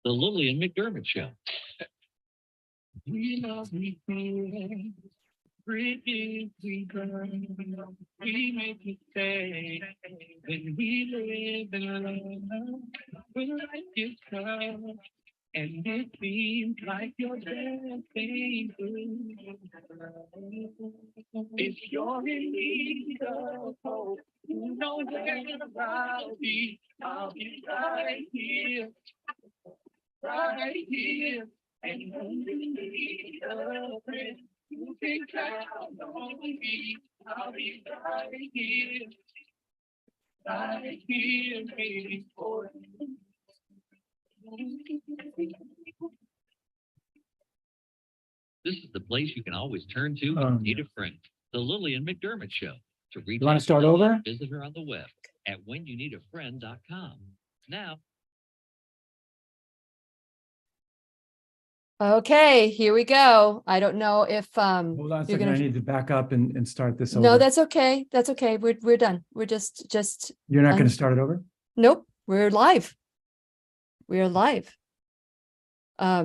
The Lillian McDermott Show. We love me, pretty, we burn, we make it stay. When we live in love, when life is tough, and it seems like your best thing if you're in need of hope, you know where I'll be right here, and when you need a friend, you can count on me. I'll be right here, waiting for you. This is the place you can always turn to when you need a friend. The Lillian McDermott Show. To reach You want to start over? Visit her on the web at whenyouneedafriend.com. Now. Okay, here we go. I don't know if Hold on a second. I need to back up and start this over. No, that's okay. That's okay. We're done. We're just You're not going to start it over? Nope. We're live. We are live.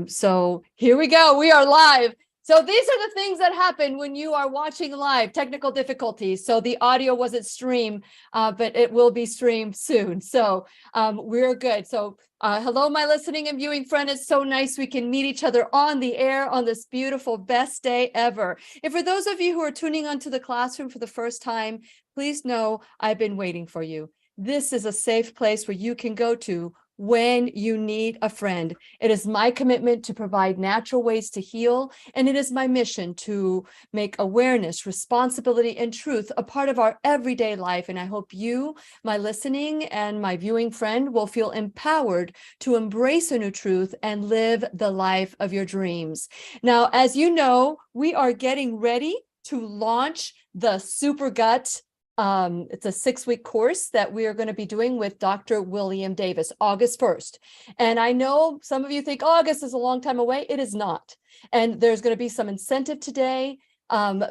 So here we go. We are live. So these are the things that happen when you are watching live, technical difficulties. So the audio wasn't streamed, but it will be streamed soon. So we're good. So hello, my listening and viewing friend. It's so nice we can meet each other on the air on this beautiful, best day ever. And for those of you who are tuning onto the classroom for the first time, please know I've been waiting for you. This is a safe place where you can go to when you need a friend. It is my commitment to provide natural ways to heal, and it is my mission to make awareness, responsibility, and truth a part of our everyday life. And I hope you, my listening and my viewing friend, will feel empowered to embrace a new truth and live the life of your dreams. Now, as you know, we are getting ready to launch the Super Gut. It's a 6-week course that we are going to be doing with Dr. William Davis, August 1st. And I know some of you think August is a long time away. It is not. And there's going to be some incentive today.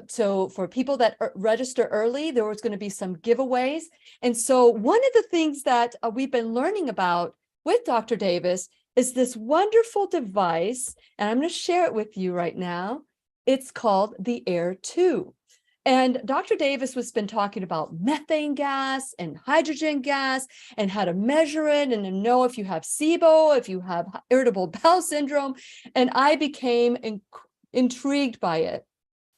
So for people that register early, there was going to be some giveaways. And so one of the things that we've been learning about with Dr. Davis is this wonderful device. And I'm going to share it with you right now. It's called the Air 2. And Dr. Davis has been talking about methane gas and hydrogen gas and how to measure it and to know if you have SIBO, if you have irritable bowel syndrome. And I became intrigued by it.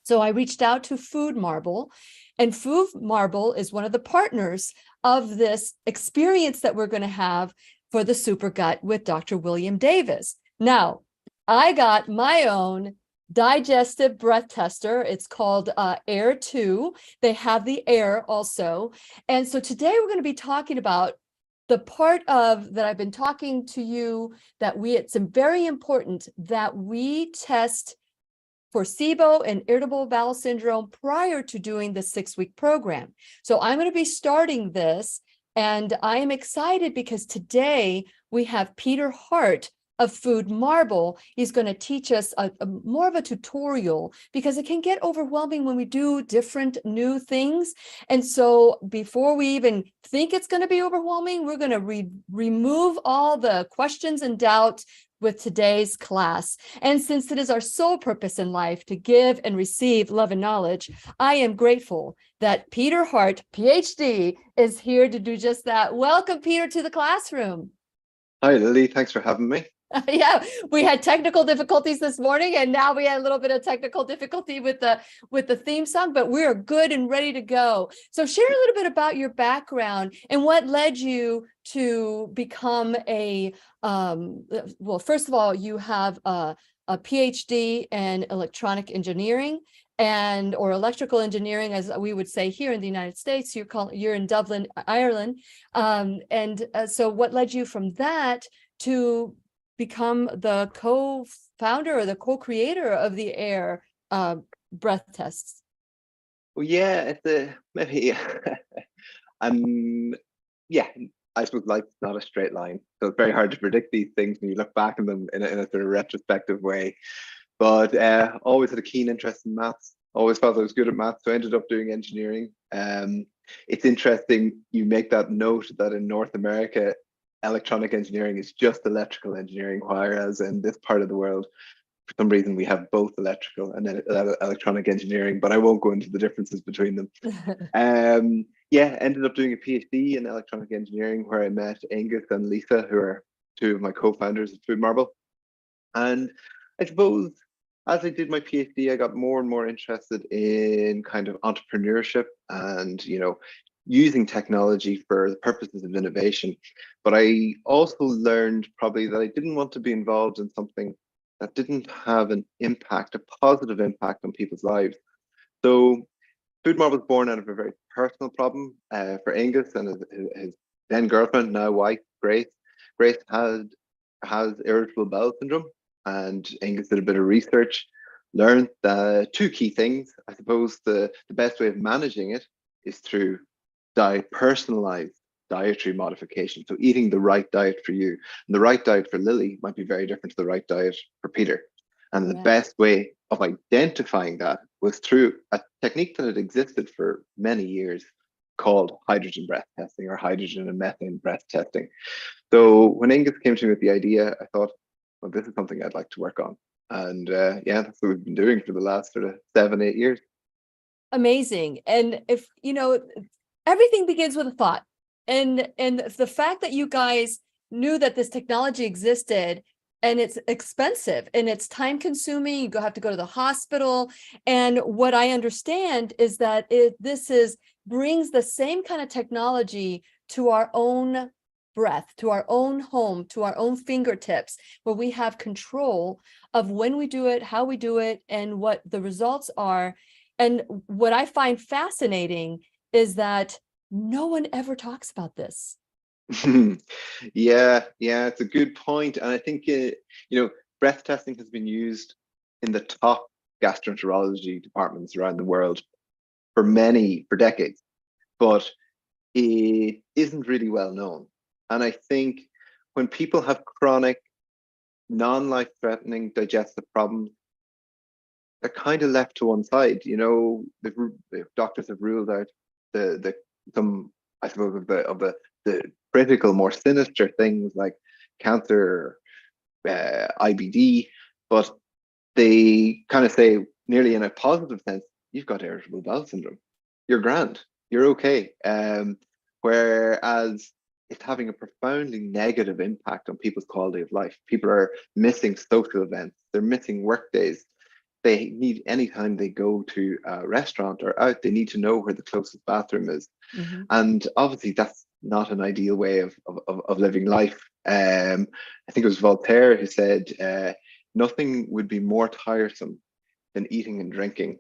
So I reached out to Food Marble, and Food Marble is one of the partners of this experience that we're going to have for the Super Gut with Dr. William Davis. Now, I got my own digestive breath tester. It's called Air 2. They have the Air also. And so today we're going to be talking about the part of that I've been talking to you that it's very important that we test for SIBO and irritable bowel syndrome prior to doing the 6-week program. So I'm going to be starting this, and I am excited because today we have Peter Harte of Food Marble. He's going to teach us a more of a tutorial because it can get overwhelming when we do different new things. And so before we even think it's going to be overwhelming, we're going to remove all the questions and doubts with today's class. And since it is our sole purpose in life to give and receive love and knowledge, I am grateful that Peter Harte, PhD, is here to do just that. Welcome, Peter, to the classroom. Hi, Lily. Thanks for having me. Yeah, we had technical difficulties this morning, and now we had a little bit of technical difficulty with the theme song, but we're good and ready to go. So share a little bit about your background and what led you to become well, first of all, you have a PhD in electronic engineering or electrical engineering, as we would say here in the United States. You're in Dublin, Ireland. So what led you from that to become the co-founder or the co-creator of the Air breath tests? Well, yeah, maybe yeah, I suppose life's not a straight line, so it's very hard to predict these things when you look back on them in a sort of retrospective way. But always had a keen interest in maths. Always felt I was good at maths, so I ended up doing engineering. It's interesting you make that note that in North America, electronic engineering is just electrical engineering, whereas in this part of the world, for some reason, we have both electrical and electronic engineering, but I won't go into the differences between them. Yeah, ended up doing a PhD in electronic engineering where I met Angus and Lisa, who are two of my co-founders of Food Marble. And I suppose as I did my PhD, I got more and more interested in kind of entrepreneurship and, using technology for the purposes of innovation. But I also learned probably that I didn't want to be involved in something that didn't have an impact, a positive impact on people's lives. So Food Marble was born out of a very personal problem for Angus and his then girlfriend, now wife, Grace. Grace has irritable bowel syndrome, and Angus did a bit of research, learned that two key things. I suppose the best way of managing it is through personalized dietary modification. So eating the right diet for you. And the right diet for Lily might be very different to the right diet for Peter. And the best way of identifying that was through a technique that had existed for many years called hydrogen breath testing, or hydrogen and methane breath testing. So when Angus came to me with the idea, I thought, well, this is something I'd like to work on. And yeah, that's what we've been doing for the last sort of 7-8 years. Amazing. And if, everything begins with a thought. And the fact that you guys knew that this technology existed, and it's expensive and it's time consuming, you have to go to the hospital. And what I understand is that this brings the same kind of technology to our own breath, to our own home, to our own fingertips, where we have control of when we do it, how we do it, and what the results are. And what I find fascinating is that no one ever talks about this. Yeah, it's a good point. And I think, breath testing has been used in the top gastroenterology departments around the world for decades, but it isn't really well known. And I think when people have chronic, non-life-threatening digestive problems, they're kind of left to one side. The doctors have ruled out some, I suppose, of the critical, more sinister things like cancer, IBD, but they kind of say, nearly in a positive sense, you've got irritable bowel syndrome. You're grand. You're okay. Whereas it's having a profoundly negative impact on people's quality of life. People are missing social events. They're missing work days. They need, anytime they go to a restaurant or out, they need to know where the closest bathroom is. Mm-hmm. And obviously that's not an ideal way of living life. I think it was Voltaire who said, nothing would be more tiresome than eating and drinking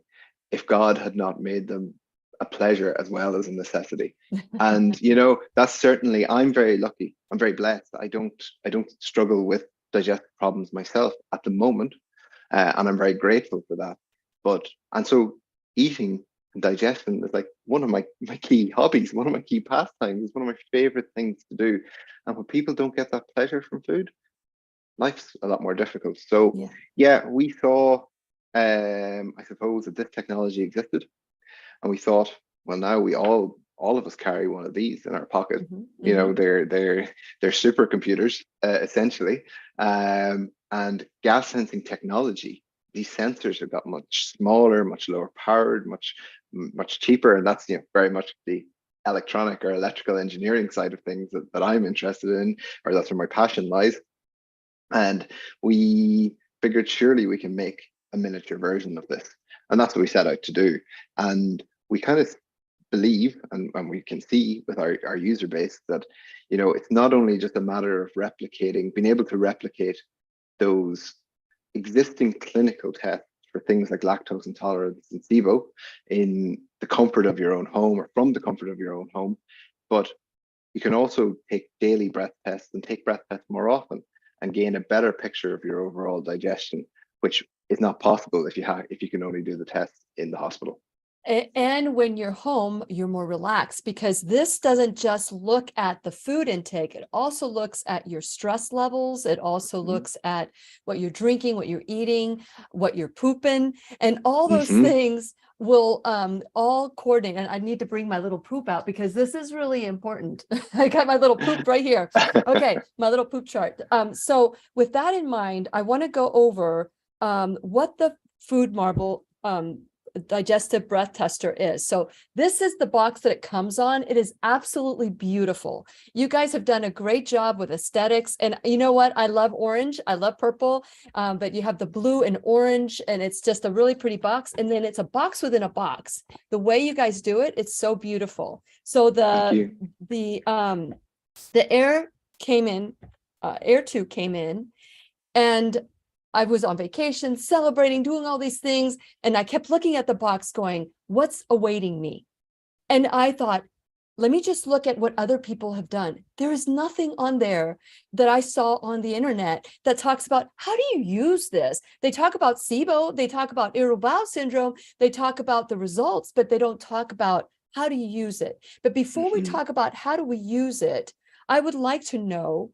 if God had not made them a pleasure as well as a necessity. And that's certainly, I'm very lucky, I'm very blessed. I don't struggle with digestive problems myself at the moment, and I'm very grateful for that. And so eating and digestion is like one of my key hobbies, one of my key pastimes, one of my favorite things to do. And when people don't get that pleasure from food, life's a lot more difficult. So yeah, we saw, I suppose, that this technology existed, and we thought, well, now we all of us carry one of these in our pocket. Mm-hmm. They're supercomputers, essentially, and gas sensing technology. These sensors have got much smaller, much lower powered, much cheaper, and that's very much the electronic or electrical engineering side of things that I'm interested in, or that's where my passion lies. And we figured surely we can make a miniature version of this, and that's what we set out to do. And we kind of believe, and we can see with our user base, that it's not only just a matter of being able to replicate those existing clinical tests for things like lactose intolerance and SIBO in the comfort of your own home, or from the comfort of your own home, but you can also take daily breath tests and take breath tests more often and gain a better picture of your overall digestion, which is not possible if you can only do the tests in the hospital. And when you're home, you're more relaxed because this doesn't just look at the food intake. It also looks at your stress levels. It also looks at what you're drinking, what you're eating, what you're pooping, and all those things will all coordinate. And I need to bring my little poop out because this is really important. I got my little poop right here. Okay, my little poop chart. So with that in mind, I want to go over what the food marble digestive breath tester is. So this is the box that it comes on. It is absolutely beautiful. You guys have done a great job with aesthetics. And you know what? I love orange. I love purple, but you have the blue and orange, and it's just a really pretty box. And then it's a box within a box. The way you guys do it, it's so beautiful. So the Air came in, Air 2 came in, and I was on vacation, celebrating, doing all these things. And I kept looking at the box going, what's awaiting me? And I thought, let me just look at what other people have done. There is nothing on there that I saw on the internet that talks about how do you use this? They talk about SIBO, they talk about irritable bowel syndrome, they talk about the results, but they don't talk about how do you use it. But before we talk about how do we use it, I would like to know,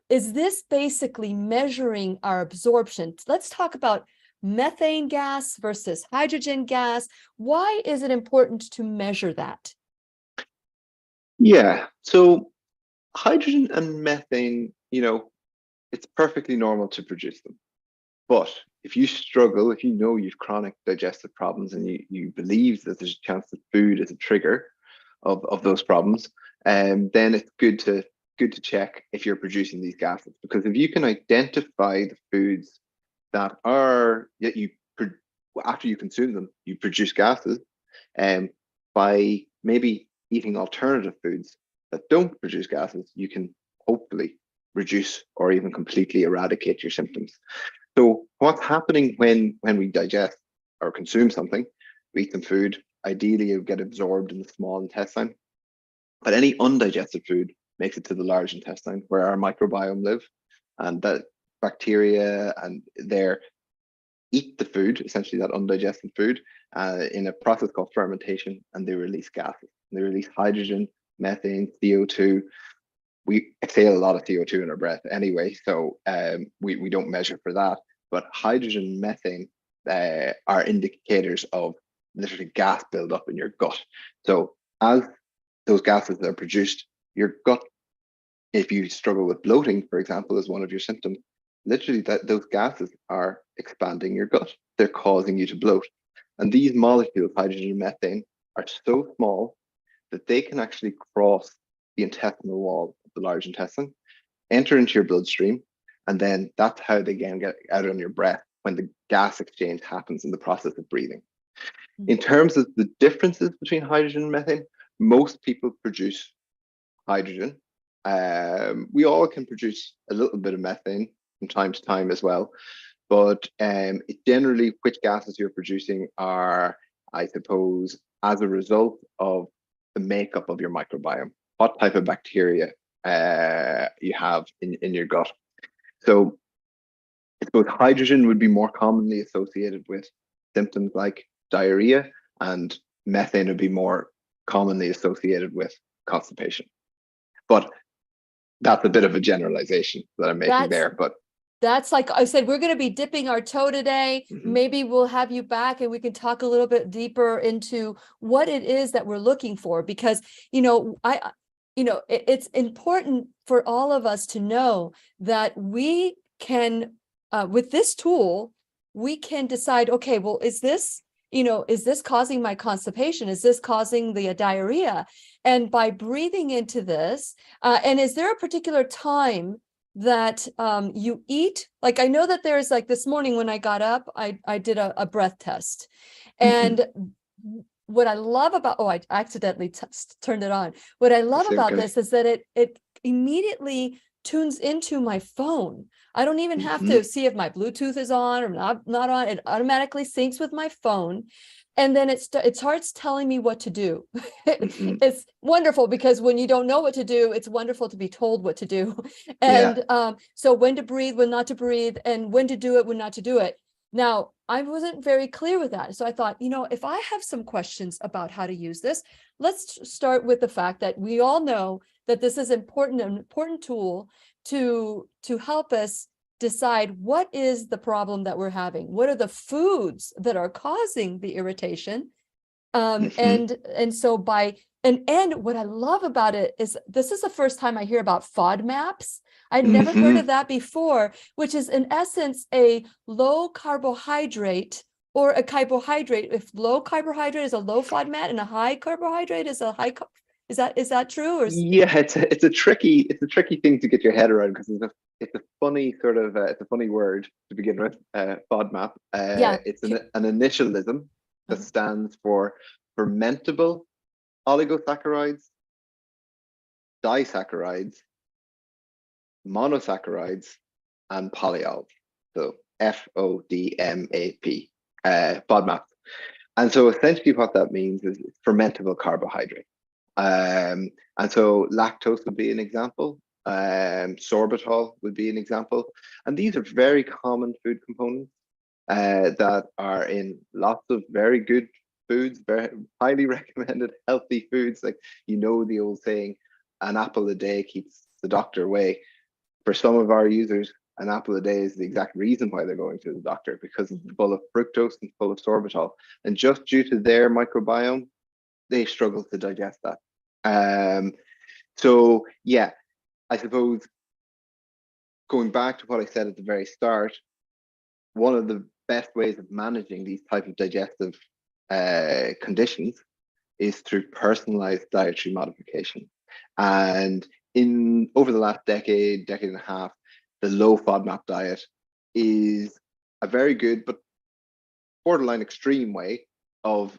is this basically measuring our absorption? Let's talk about methane gas versus hydrogen gas. Why is it important to measure that? Yeah, so hydrogen and methane, it's perfectly normal to produce them. But if you struggle, if you know you've chronic digestive problems and you believe that there's a chance that food is a trigger of those problems, then it's good to check if you're producing these gases, because if you can identify the foods that after you consume them, you produce gases, by maybe eating alternative foods that don't produce gases, you can hopefully reduce or even completely eradicate your symptoms. So what's happening when we digest or consume something, we eat some food, ideally it will get absorbed in the small intestine, but any undigested food makes it to the large intestine where our microbiome live, and that bacteria and there eat the food, essentially that undigested food, in a process called fermentation, and they release gases. They release hydrogen, methane, CO2. We exhale a lot of CO2 in our breath anyway, so we don't measure for that. But hydrogen and methane are indicators of literally gas buildup in your gut. So as those gases are produced, your gut, if you struggle with bloating, for example, as one of your symptoms, literally those gases are expanding your gut. They're causing you to bloat. And these molecules, hydrogen and methane, are so small that they can actually cross the intestinal wall of the large intestine, enter into your bloodstream, and then that's how they again get out on your breath when the gas exchange happens in the process of breathing. In terms of the differences between hydrogen and methane, most people produce hydrogen. We all can produce a little bit of methane from time to time as well, but generally which gases you're producing are, I suppose, as a result of the makeup of your microbiome, what type of bacteria you have in your gut. So I suppose hydrogen would be more commonly associated with symptoms like diarrhea, and methane would be more commonly associated with constipation. But that's a bit of a generalization that I'm making there. But that's like I said, we're going to be dipping our toe today. Maybe we'll have you back and we can talk a little bit deeper into what it is that we're looking for, because, it's important for all of us to know that we can, with this tool, we can decide, okay, well, is this causing my constipation? Is this causing the diarrhea? And by breathing into this, and is there a particular time that you eat? Like, I know that there's like this morning when I got up, I did a breath test. And what I love about, I accidentally turned it on. What I love about this is that it immediately tunes into my phone. I don't even have to see if my Bluetooth is on or not on. It automatically syncs with my phone. And then it starts telling me what to do. It's wonderful, because when you don't know what to do, it's wonderful to be told what to do. And so when to breathe, when not to breathe, and when to do it, when not to do it. Now, I wasn't very clear with that. So I thought, if I have some questions about how to use this, let's start with the fact that we all know that this is an important tool to help us decide what is the problem that we're having. What are the foods that are causing the irritation? And so and what I love about it is this is the first time I hear about FODMAPs. I'd never heard of that before, which is in essence a low carbohydrate or a carbohydrate. If low carbohydrate is a low FODMAP and a high carbohydrate is a high. Is that true? Or yeah, it's a tricky thing to get your head around, because it's a funny sort of it's a funny word to begin with. FODMAP. It's an initialism that stands for fermentable oligosaccharides, disaccharides, monosaccharides, and polyols. So FODMAP, FODMAP. And so essentially what that means is fermentable carbohydrate. And so lactose would be an example. Sorbitol would be an example. And these are very common food components that are in lots of very good foods, very highly recommended healthy foods. Like, the old saying, an apple a day keeps the doctor away. For some of our users, an apple a day is the exact reason why they're going to the doctor, because it's full of fructose and full of sorbitol. And just due to their microbiome, they struggle to digest that. So yeah, I suppose going back to what I said at the very start, one of the best ways of managing these type of digestive conditions is through personalized dietary modification. And over the last decade and a half, the low FODMAP diet is a very good but borderline extreme way of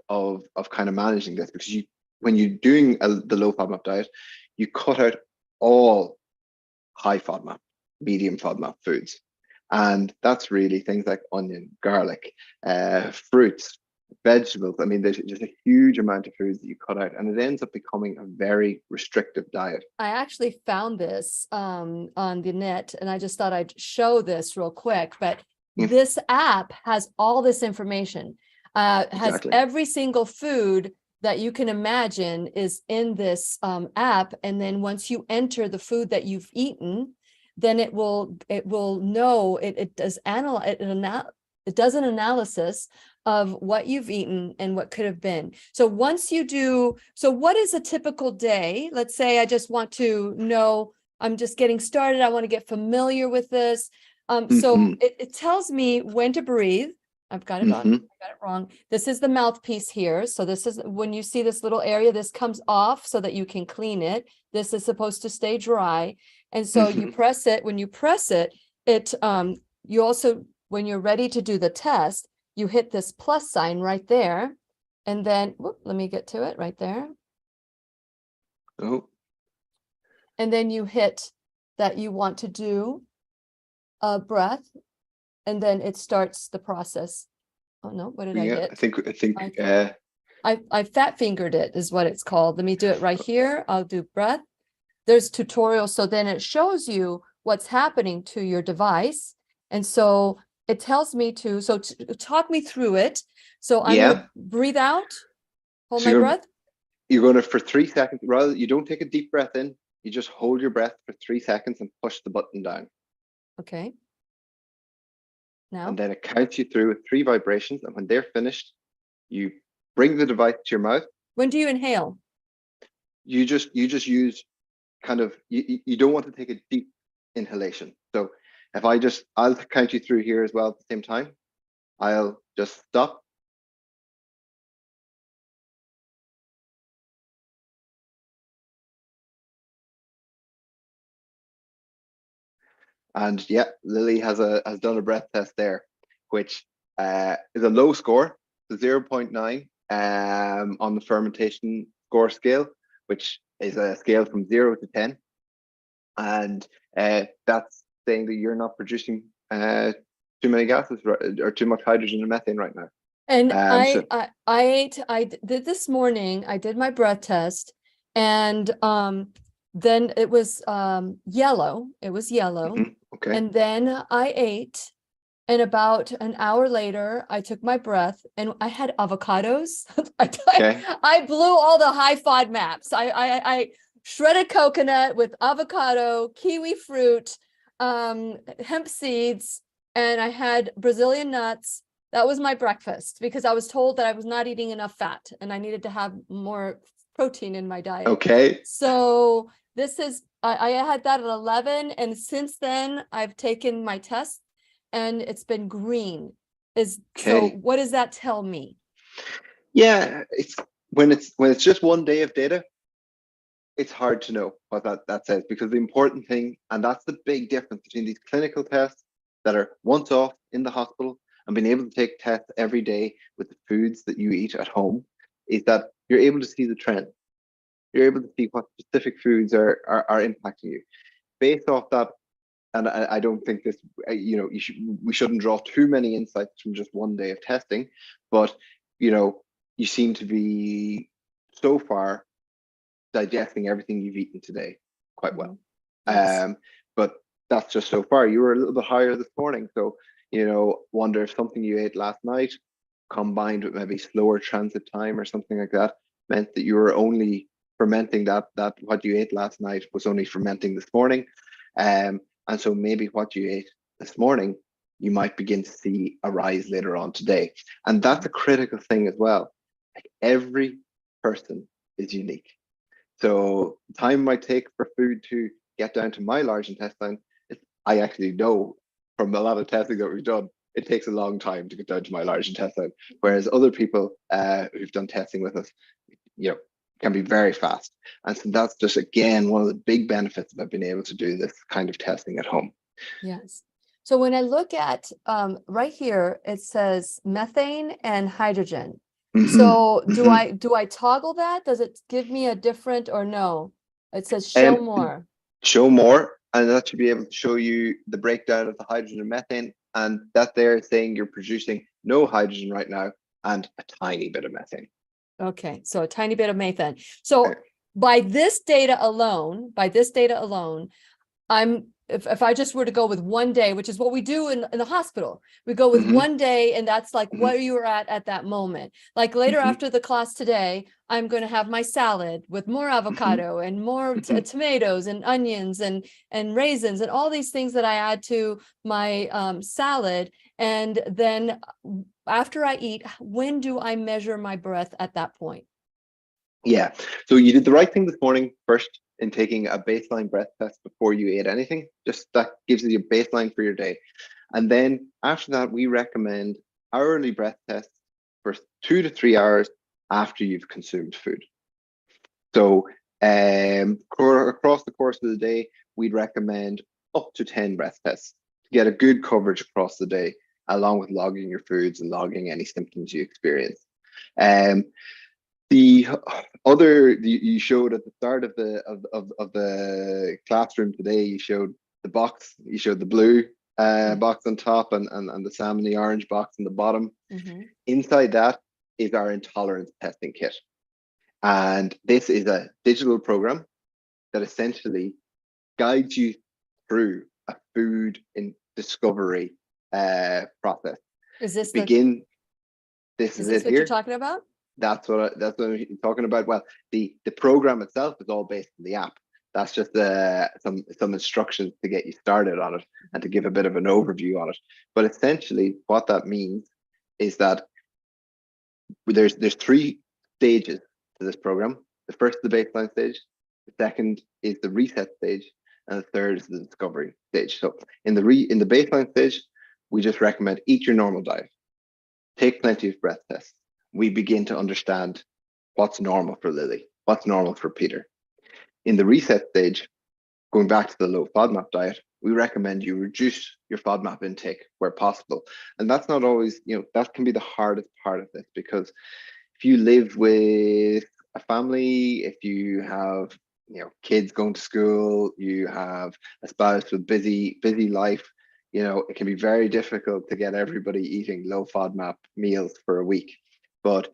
kind of managing this, because when you're doing the low FODMAP diet, you cut out all high FODMAP, medium FODMAP foods. And that's really things like onion, garlic, fruits, vegetables. I mean, there's just a huge amount of foods that you cut out, and it ends up becoming a very restrictive diet. I actually found this on the net, and I just thought I'd show this real quick. But this app has all this information. Has every single food that you can imagine is in this app, and then once you enter the food that you've eaten, then it will know it does an analysis of what you've eaten and what could have been. So once you do, so what is a typical day? Let's say I just want to know, I'm just getting started, I want to get familiar with this. So it tells me when to breathe. I've got it on, I got it wrong. This is the mouthpiece here. So this is when you see this little area, this comes off so that you can clean it. This is supposed to stay dry. And so you press it. When you press it, you also, when you're ready to do the test, you hit this plus sign right there. And then, let me get to it right there. Oh. And then you hit that you want to do a breath. And then it starts the process. Oh no, what did I hit? I fat fingered it is what it's called. Let me do it right here. I'll do breath. There's tutorials. So then it shows you what's happening to your device. And so it tells me to, talk me through it. So I'm going to breathe out, hold my breath. You're going to, for 3 seconds, rather, you don't take a deep breath in, you just hold your breath for 3 seconds and push the button down. Okay. Now. And then it counts you through with 3 vibrations. And when they're finished, you bring the device to your mouth. When do you inhale? You just use kind of, you don't want to take a deep inhalation. So if I'll count you through here as well at the same time. I'll just stop. And yeah, Lily has done a breath test there, which is a low score, 0.9 on the fermentation score scale, which is a scale from 0 to 10. And that's saying that you're not producing too many gases or too much hydrogen and methane right now. And I did this morning, I did my breath test, and then it was yellow. It was yellow. Okay. And then I ate, And about an hour later, I took my breath and I had avocados. Okay. I blew all the high FODMAPs. I shredded coconut with avocado, kiwi fruit, hemp seeds, and I had Brazilian nuts. That was my breakfast because I was told that I was not eating enough fat and I needed to have more protein in my diet. Okay. So this is, I had that at 11, and since then I've taken my test and it's been green. So Okay. what does that tell me? Yeah, it's when it's just one day of data, it's hard to know what that says, because the important thing, and that's the big difference between these clinical tests that are once off in the hospital and being able to take tests every day with the foods that you eat at home, is that you're able to see the trend. You're able to see what specific foods are impacting you. Based off that, and I don't think this, we shouldn't draw too many insights from just one day of testing, but you seem to be so far digesting everything you've eaten today quite well. Yes. But that's just so far. You were a little bit higher this morning, so wonder if something you ate last night combined with maybe slower transit time or something like that meant that you were only fermenting that what you ate last night was only fermenting this morning. And so maybe what you ate this morning, you might begin to see a rise later on today. And that's a critical thing as well. Like, every person is unique. So time might take for food to get down to my large intestine. I actually know from a lot of testing that we've done, it takes a long time to get down to my large intestine. Whereas other people who've done testing with us, can be very fast. And so that's just, again, one of the big benefits of being able to do this kind of testing at home. Yes. So when I look at right here, it says methane and hydrogen. So do I toggle that? Does it give me a different, or no? It says show more. Show more, and that should be able to show you the breakdown of the hydrogen and methane, and that there saying you're producing no hydrogen right now and a tiny bit of methane. Okay, so a tiny bit of methane. So by this data alone, if I just were to go with one day, which is what we do in the hospital, we go with one day, and that's like where you were at that moment. Like later after the class today, I'm going to have my salad with more avocado and more tomatoes and onions and raisins and all these things that I add to my salad. And then after I eat, when do I measure my breath at that point? Yeah, so you did the right thing this morning first in taking a baseline breath test before you ate anything. Just that gives you a baseline for your day. And then after that, we recommend hourly breath tests for 2 to 3 hours after you've consumed food. So across the course of the day, we'd recommend up to 10 breath tests to get a good coverage across the day, along with logging your foods and logging any symptoms you experience. The other you showed at the start of the classroom today, you showed the box, you showed the blue box on top and the salmon, orange box on the bottom. Inside that is our intolerance testing kit. And this is a digital program that essentially guides you through a food in discovery process. Is this this is what here. you're talking about? That's what I'm talking about. Well, the program itself is all based on the app. That's just some instructions to get you started on it and to give a bit of an overview on it. But essentially, what that means is that there's 3 stages to this program. The first is the baseline stage. The second is the reset stage, and the third is the discovery stage. So in the baseline stage, we just recommend eat your normal diet, take plenty of breath tests. We begin to understand what's normal for Lily, what's normal for Peter. In the reset stage, going back to the low FODMAP diet, we recommend you reduce your FODMAP intake where possible. And that's not always, that can be the hardest part of this, because if you live with a family, if you have, kids going to school, you have a spouse with busy life, it can be very difficult to get everybody eating low FODMAP meals for a week. But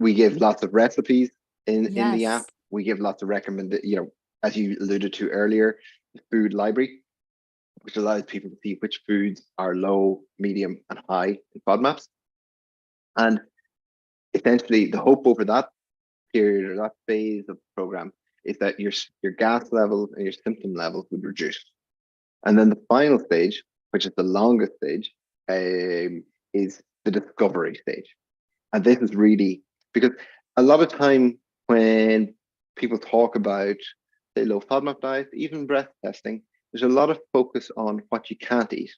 we give lots of recipes in the app. We give lots of as you alluded to earlier, the food library. which allows people to see which foods are low, medium, and high in FODMAPs. And essentially, the hope over that period or that phase of the program is that your gas levels and your symptom levels would reduce. And then the final stage, which is the longest stage, is the discovery stage. And this is really because a lot of time when people talk about, say, low FODMAP diet, even breath testing, there's a lot of focus on what you can't eat.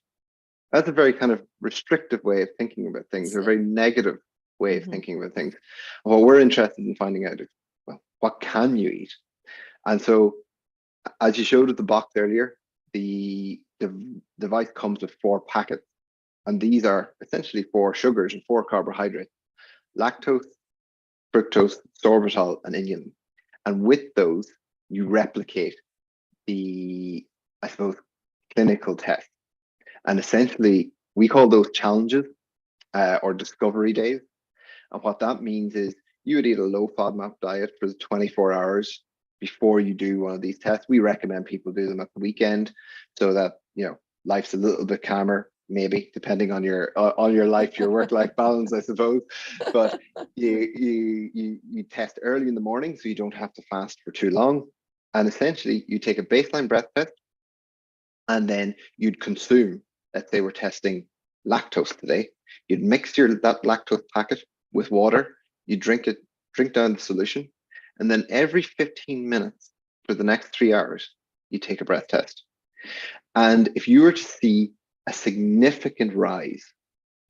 That's a very kind of restrictive way of thinking about things, or a very negative way of thinking about things. And what we're interested in finding out is, well, what can you eat? And so, as you showed at the box earlier, the device comes with 4 packets, and these are essentially 4 sugars and 4 carbohydrates: lactose, fructose, sorbitol, and inulin. And with those, you replicate the, I suppose, clinical test. And essentially, we call those challenges or discovery days. And what that means is you would eat a low FODMAP diet for the 24 hours before you do one of these tests. We recommend people do them at the weekend so that, you know, life's a little bit calmer, maybe depending on your life, your work-life balance, I suppose. But you test early in the morning so you don't have to fast for too long. And essentially, you take a baseline breath test, and then you'd consume. Let's say we're testing lactose today. You'd mix that lactose packet with water. You drink down the solution, and then every 15 minutes for the next 3 hours, you take a breath test. And if you were to see a significant rise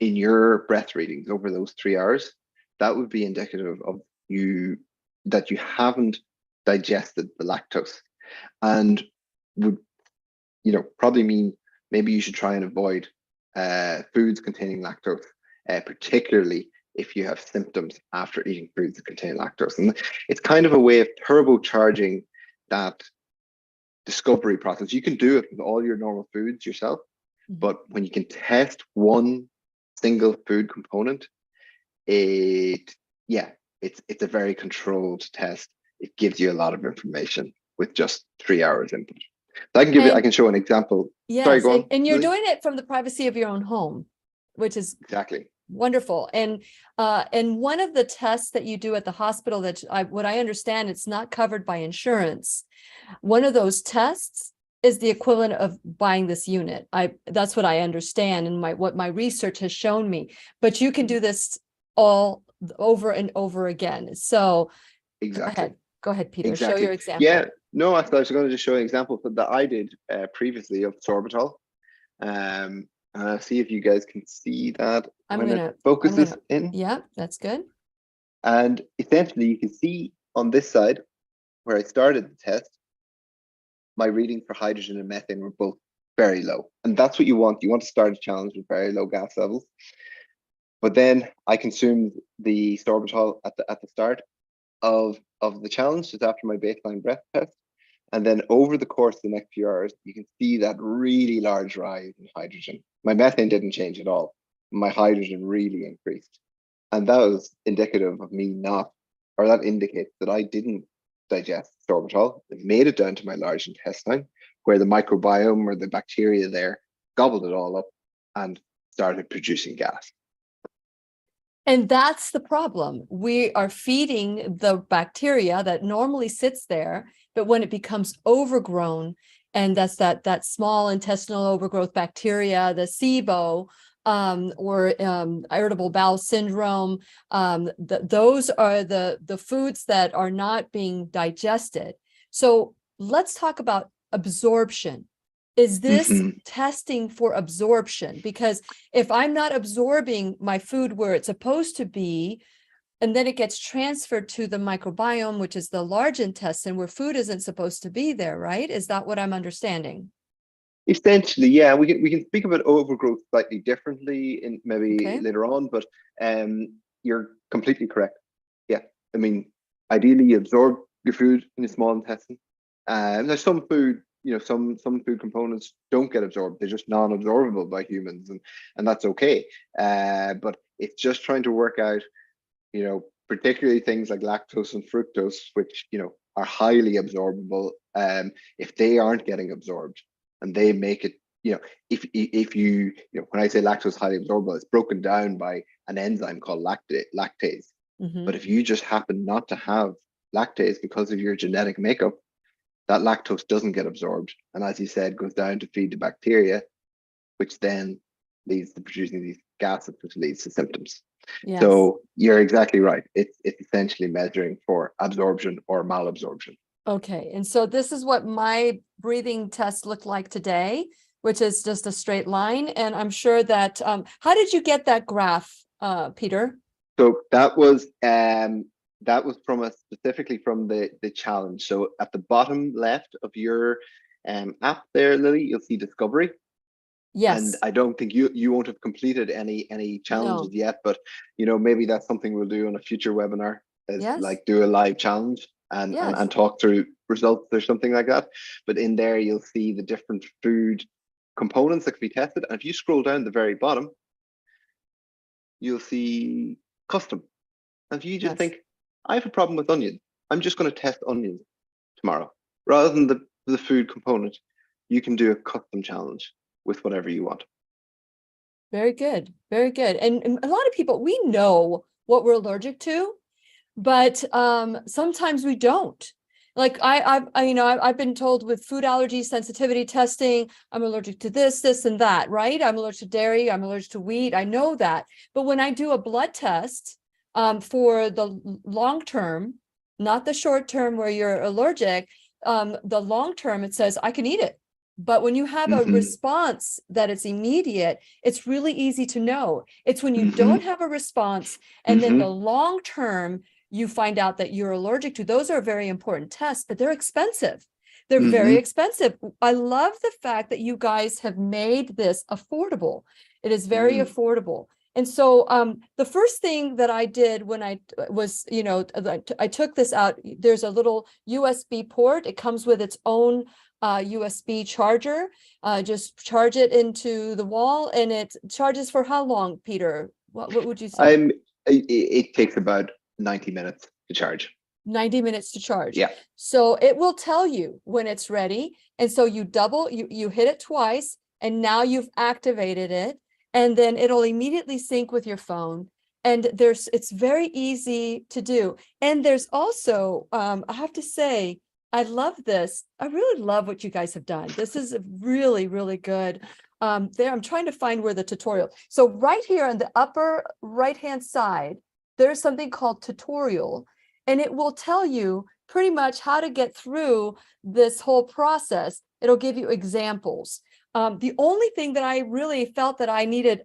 in your breath readings over those 3 hours, that would be indicative of that you haven't digested the lactose, and would, you know, probably mean maybe you should try and avoid foods containing lactose, particularly if you have symptoms after eating foods that contain lactose. And it's kind of a way of turbocharging that discovery process. You can do it with all your normal foods yourself, but when you can test one single food component, it's a very controlled test. It gives you a lot of information with just 3 hours input. So I can show an example. Yes, Sorry, go on, and you're Lily. doing it from the privacy of your own home, which is Exactly. wonderful. And one of the tests that you do at the hospital that what I understand, it's not covered by insurance. One of those tests is the equivalent of buying this unit. That's what I understand, and what my research has shown me. But you can do this all over and over again. So Exactly. Go ahead, Peter. Exactly. Show your example. Yeah, no, I was going to just show an example that I did previously of sorbitol. And I'll see if you guys can see that. I'm gonna focus this in. Yeah, that's good. And essentially, you can see on this side where I started the test, my readings for hydrogen and methane were both very low. And that's what you want. You want to start a challenge with very low gas levels. But then I consumed the sorbitol at the start of the challenge, just after my baseline breath test. And then over the course of the next few hours, you can see that really large rise in hydrogen. My methane didn't change at all. My hydrogen really increased. And that was indicative of me that indicates that I didn't digest sorbitol. It made it down to my large intestine, where the microbiome or the bacteria there gobbled it all up and started producing gas. And that's the problem. We are feeding the bacteria that normally sits there, but when it becomes overgrown, and that's that small intestinal overgrowth bacteria, the SIBO, or irritable bowel syndrome, those are the foods that are not being digested. So let's talk about absorption. Is this testing for absorption? Because if I'm not absorbing my food where it's supposed to be, and then it gets transferred to the microbiome, which is the large intestine where food isn't supposed to be there, right? Is that what I'm understanding? Essentially, yeah. We can speak about overgrowth slightly differently in maybe later on, but you're completely correct. Yeah, I mean, ideally you absorb your food in the small intestine. There's some food, some food components don't get absorbed. They're just non-absorbable by humans, and that's okay. But it's just trying to work out, particularly things like lactose and fructose, which are highly absorbable. If they aren't getting absorbed and they make it if you when I say lactose highly absorbable, it's broken down by an enzyme called lactase. Mhm. But if you just happen not to have lactase because of your genetic makeup, that lactose doesn't get absorbed, and as you said, goes down to feed the bacteria, which then leads to producing these gases, which leads to symptoms. Yes. So you're exactly right. It's essentially measuring for absorption or malabsorption. Okay, and so this is what my breathing test looked like today, which is just a straight line. And I'm sure that, how did you get that graph, Peter? So that was specifically from the challenge. So at the bottom left of your app there, Lily, you'll see Discovery. Yes. And I don't think you won't have completed any challenges No. yet, but maybe that's something we'll do on a future webinar, is Yes. like do a live challenge and talk through results or something like that. But in there you'll see the different food components that can be tested. And if you scroll down the very bottom, you'll see custom. And if you just think, I have a problem with onions, I'm just going to test onions tomorrow, rather than the food component, you can do a custom challenge with whatever you want. Very good. Very good. And a lot of people, we know what we're allergic to, but sometimes we don't. Like I've been told with food allergy sensitivity testing, I'm allergic to this, and that, right? I'm allergic to dairy, I'm allergic to wheat. I know that. But when I do a blood test for the long term, not the short term where you're allergic, the long term, it says I can eat it. But when you have a response that it's immediate, it's really easy to know. It's when you don't have a response and then the long term, you find out that you're allergic to. Those are very important tests, but they're expensive. They're very expensive. I love the fact that you guys have made this affordable. It is very affordable. And so the first thing that I did when I was, I took this out, there's a little USB port. It comes with its own USB charger. Just charge it into the wall, and it charges for how long, Peter? What would you say? It takes about 90 minutes to charge. 90 minutes to charge. Yeah. So it will tell you when it's ready. And so you hit it twice, and now you've activated it, and then it'll immediately sync with your phone. And it's very easy to do. And there's also, I have to say, I love this. I really love what you guys have done. This is really, really good. I'm trying to find where the tutorial. So right here on the upper right-hand side, there's something called tutorial, and it will tell you pretty much how to get through this whole process. It'll give you examples. The only thing that I really felt that I needed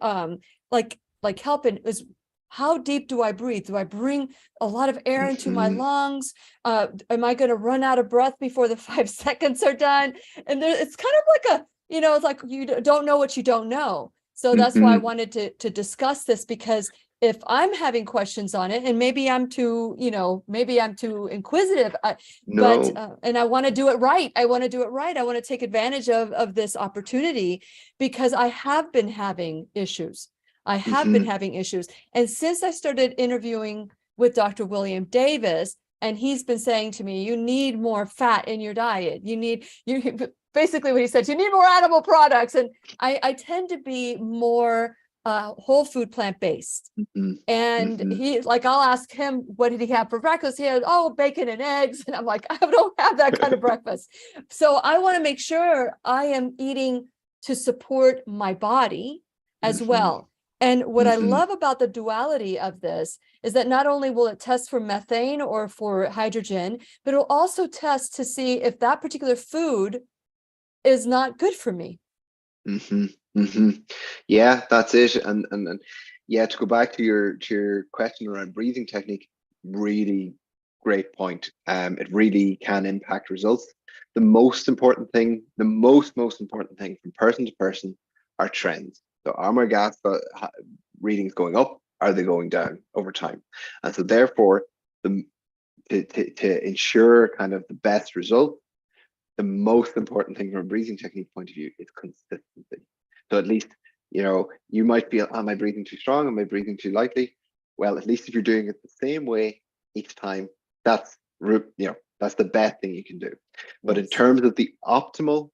like help in is, how deep do I breathe? Do I bring a lot of air into my lungs? Am I going to run out of breath before the 5 seconds are done? And it's kind of like it's like you don't know what you don't know. So that's why I wanted to discuss this, because if I'm having questions on it, and maybe I'm too inquisitive, and I want to do it right. I want to take advantage of this opportunity, because I have been having issues. And since I started interviewing with Dr. William Davis, and he's been saying to me, you need more fat in your diet. Basically what he said, you need more animal products. And I tend to be more whole food plant-based. And I'll ask him, what did he have for breakfast? He had, bacon and eggs. And I'm like, I don't have that kind of breakfast. So I want to make sure I am eating to support my body as well. And what I love about the duality of this is that not only will it test for methane or for hydrogen, but it'll also test to see if that particular food is not good for me. Yeah, that's it. And yeah, to go back to your question around breathing technique, really great point. It really can impact results. The most important thing from person to person are trends. So are my gas readings going up? Are they going down over time? And so therefore, to ensure kind of the best result, the most important thing from a breathing technique point of view is consistency. So at least, you might feel, am I breathing too strong? Am I breathing too lightly? Well, at least if you're doing it the same way each time, that's the best thing you can do. But in terms of the optimal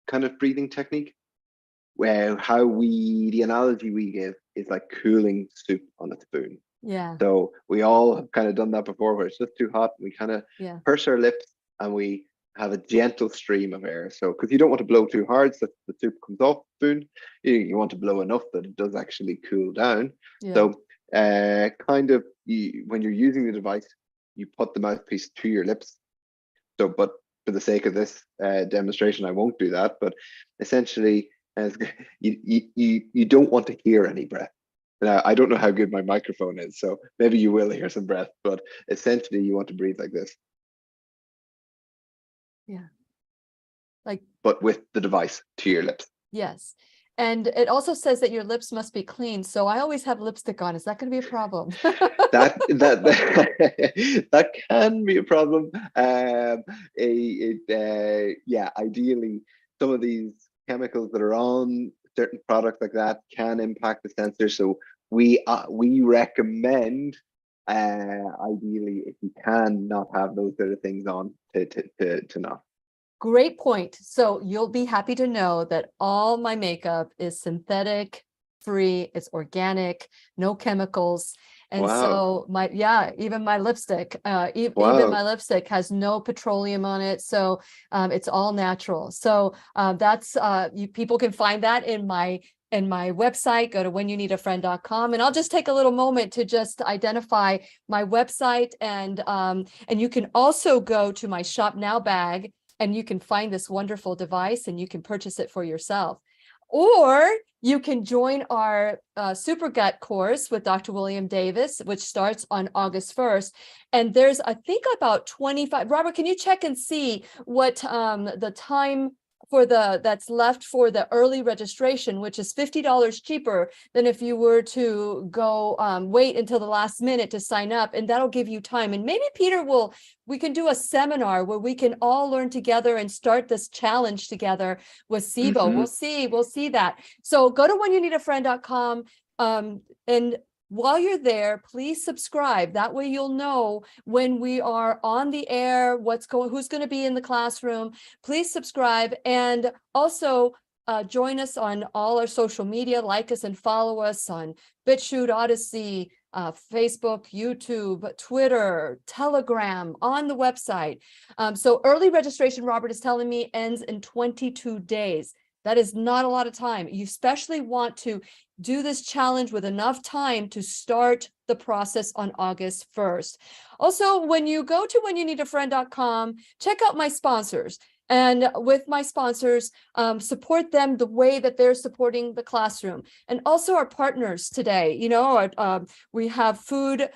kind of breathing technique, the analogy we give is like cooling soup on a spoon. Yeah. So we all have kind of done that before, where it's just too hot. We kind of Yeah. purse our lips and we have a gentle stream of air. So because you don't want to blow too hard so the soup comes off the spoon, you want to blow enough that it does actually cool down. Yeah. So when you're using the device, you put the mouthpiece to your lips. So, but for the sake of this demonstration, I won't do that. But essentially, you don't want to hear any breath. Now, I don't know how good my microphone is, so maybe you will hear some breath, but essentially you want to breathe like this. Yeah. Like, but with the device to your lips. Yes. And it also says that your lips must be clean. So I always have lipstick on. Is that going to be a problem? that that can be a problem. Yeah, ideally, some of these chemicals that are on certain products like that can impact the sensor. So we recommend, ideally, if you can not have those sort of things on, to not. Great point. So you'll be happy to know that all my makeup is synthetic free. It's organic, no chemicals. And Wow. so even my lipstick, even my lipstick has no petroleum on it. So it's all natural. So that's people can find that in my website. Go to whenyouneedafriend.com, and I'll just take a little moment to just identify my website, and you can also go to my Shop Now bag, and you can find this wonderful device and you can purchase it for yourself. Or you can join our Super Gut course with Dr. William Davis, which starts on August 1st. And there's, I think, about 25. Robert, can you check and see what the time for that's left for the early registration, which is $50 cheaper than if you were to go wait until the last minute to sign up, and that'll give you time. And maybe we can do a seminar where we can all learn together and start this challenge together with SIBO. Mm-hmm. We'll see that. So go to whenyouneedafriend.com, and while you're there, please subscribe. That way you'll know when we are on the air, who's going to be in the classroom. Please subscribe, and also join us on all our social media. Like us and follow us on BitChute, Odyssey, Facebook, YouTube, Twitter, Telegram, on the website. So early registration, Robert is telling me, ends in 22 days. That is not a lot of time. You especially want to do this challenge with enough time to start the process on August 1st. Also, when you go to whenyouneedafriend.com, check out my sponsors. And with my sponsors, support them the way that they're supporting the classroom. And also our partners today. You know, we have Food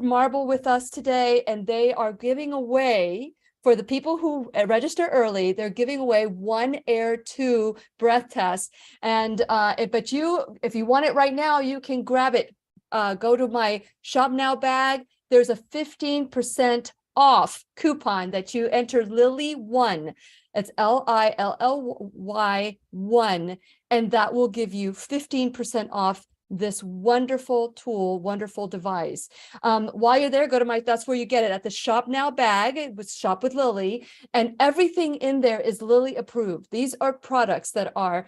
Marble with us today, and they are giving away, for the people who register early, they're giving away 1 Air 2 breath test. And if you want it right now, you can grab it. Go to my Shop Now bag. There's a 15% off coupon that you enter Lilly1. It's LILLY 1, and that will give you 15% off this wonderful tool, wonderful device. While you're there, that's where you get it, at the Shop Now bag with Shop with Lilly, and everything in there is Lilly approved. These are products that are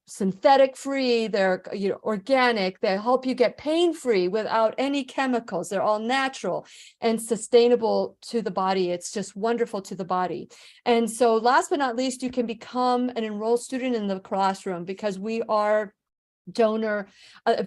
synthetic free, they're organic, they help you get pain free without any chemicals. They're all natural and sustainable to the body. It's just wonderful to the body. And so last but not least, you can become an enrolled student in the classroom, because we are donor.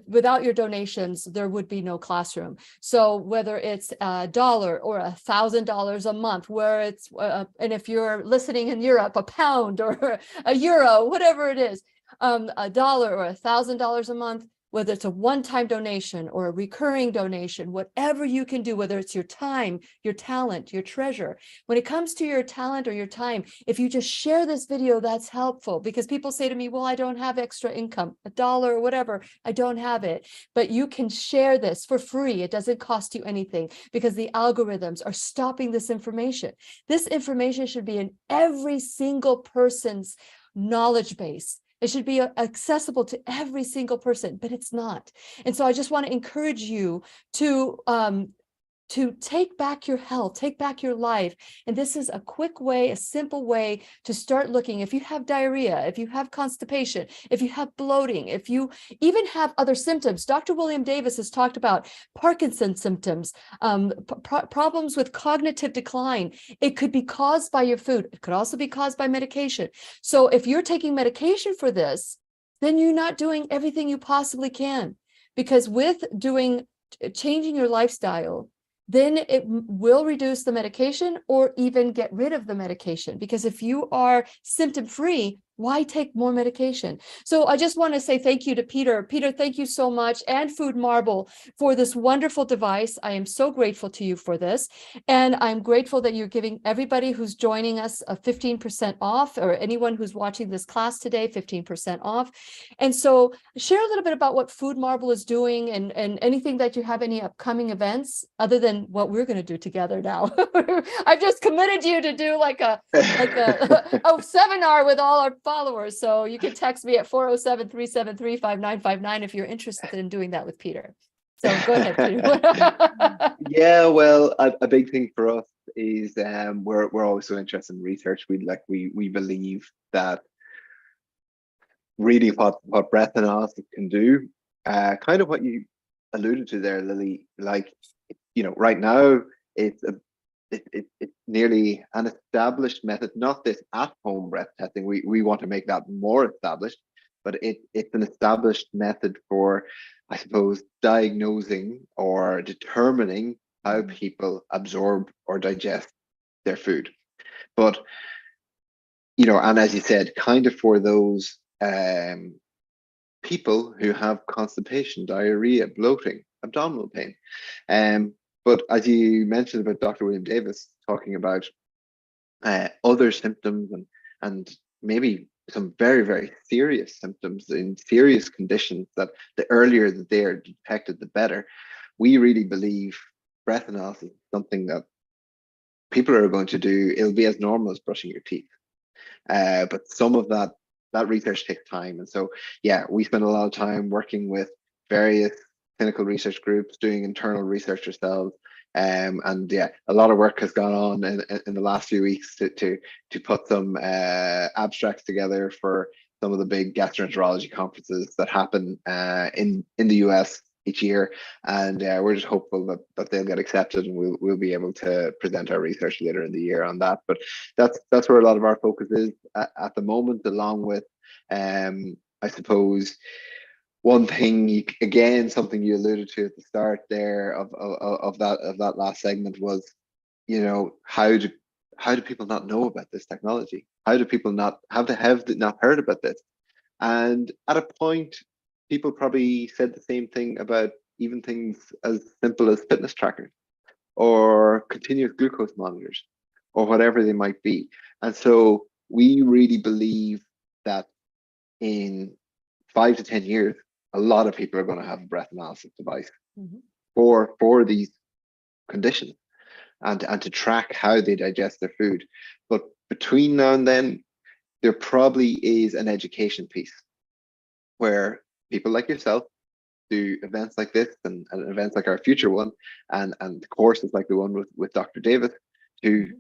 Without your donations, there would be no classroom. So whether it's $1 or $1,000 a month, where it's and if you're listening in Europe, a pound or a euro, whatever it is, $1 or $1,000 a month, whether it's a one-time donation or a recurring donation, whatever you can do, whether it's your time, your talent, your treasure. When it comes to your talent or your time, if you just share this video, that's helpful, because people say to me, well, I don't have extra income, $1 or whatever, I don't have it. But you can share this for free. It doesn't cost you anything, because the algorithms are stopping this information. This information should be in every single person's knowledge base. It should be accessible to every single person, but it's not. And so I just want to encourage you to to take back your health, take back your life. And this is a quick way, a simple way to start looking. If you have diarrhea, if you have constipation, if you have bloating, if you even have other symptoms, Dr. William Davis has talked about Parkinson's symptoms, problems with cognitive decline. It could be caused by your food. It could also be caused by medication. So if you're taking medication for this, then you're not doing everything you possibly can. Because with changing your lifestyle, then it will reduce the medication or even get rid of the medication. Because if you are symptom-free, why take more medication? So I just want to say thank you to Peter. Peter, thank you so much, and Food Marble, for this wonderful device. I am so grateful to you for this. And I'm grateful that you're giving everybody who's joining us a 15% off, or anyone who's watching this class today, 15% off. And so share a little bit about what Food Marble is doing, and anything that you have, any upcoming events other than what we're going to do together now. I've just committed you to do like a seminar with all our followers. So you can text me at 407-373-5959 if you're interested in doing that with Peter. So go ahead, Peter. Yeah, well, a big thing for us is we're always so interested in research. We believe that really what breath analysis can do, kind of what you alluded to there, Lily. Like, right now it's nearly an established method, not this at-home breath testing. We want to make that more established, but it's an established method for, I suppose, diagnosing or determining how people absorb or digest their food. But, and as you said, kind of for those people who have constipation, diarrhea, bloating, abdominal pain. But as you mentioned about Dr. William Davis talking about other symptoms and maybe some very, very serious symptoms in serious conditions, that the earlier that they are detected, the better. We really believe breath analysis is something that people are going to do. It'll be as normal as brushing your teeth. But some of that research takes time. And so, yeah, we spend a lot of time working with various clinical research groups, doing internal research ourselves. And yeah, a lot of work has gone on in the last few weeks to put some abstracts together for some of the big gastroenterology conferences that happen in the US each year. And we're just hopeful that they'll get accepted, and we'll be able to present our research later in the year on that. But that's where a lot of our focus is at the moment, along with I suppose one thing, again, something you alluded to at the start there of that last segment was, how do people not know about this technology? How do people not have not heard about this? And at a point, people probably said the same thing about even things as simple as fitness trackers or continuous glucose monitors or whatever they might be. And so we really believe that in 5 to 10 years, a lot of people are going to have a breath analysis device for these conditions and to track how they digest their food. But between now and then, there probably is an education piece where people like yourself do events like this and events like our future one and courses like the one with Dr. Davis to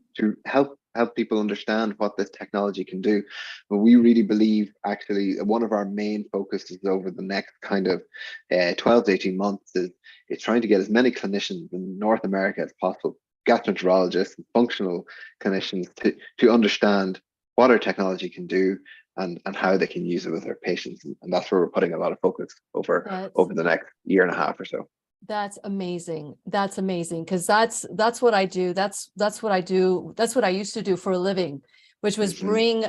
help people understand what this technology can do. But we really believe, actually, one of our main focuses over the next kind of 12 to 18 months is trying to get as many clinicians in North America as possible, gastroenterologists and functional clinicians, to understand what our technology can do and how they can use it with their patients. And that's where we're putting a lot of focus over the next year and a half or so. That's amazing. That's amazing. Because that's what I do. That's what I do. That's what I used to do for a living, which was bring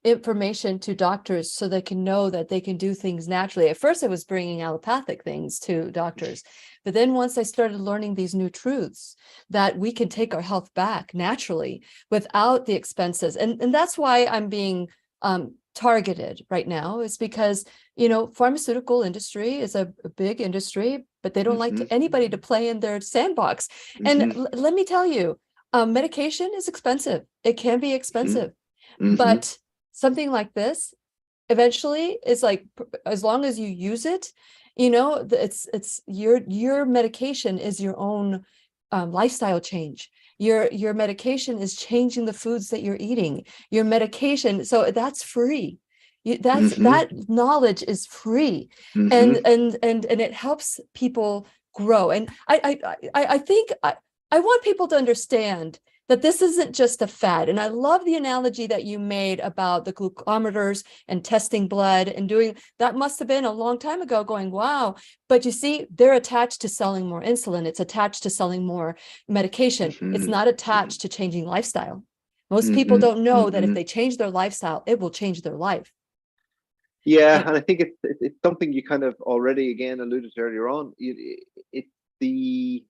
information to doctors so they can know that they can do things naturally. At first, I was bringing allopathic things to doctors. But then once I started learning these new truths, that we can take our health back naturally without the expenses. And that's why I'm being targeted right now, is because, pharmaceutical industry is a big industry, but they don't like anybody to play in their sandbox. And let me tell you, medication is expensive. It can be expensive, but something like this eventually is like, as long as you use it, it's your medication is your own lifestyle change. Your medication is changing the foods that you're eating. Your medication, so that's free. That knowledge is free, and it helps people grow. And I think I want people to understand that this isn't just a fad. And I love the analogy that you made about the glucometers and testing blood and doing that. Must have been a long time ago, going, wow. But you see, they're attached to selling more insulin. It's attached to selling more medication. It's not attached to changing lifestyle. Most people don't know that if they change their lifestyle, it will change their life. Yeah, and I think it's something you kind of already again alluded to earlier on. It's the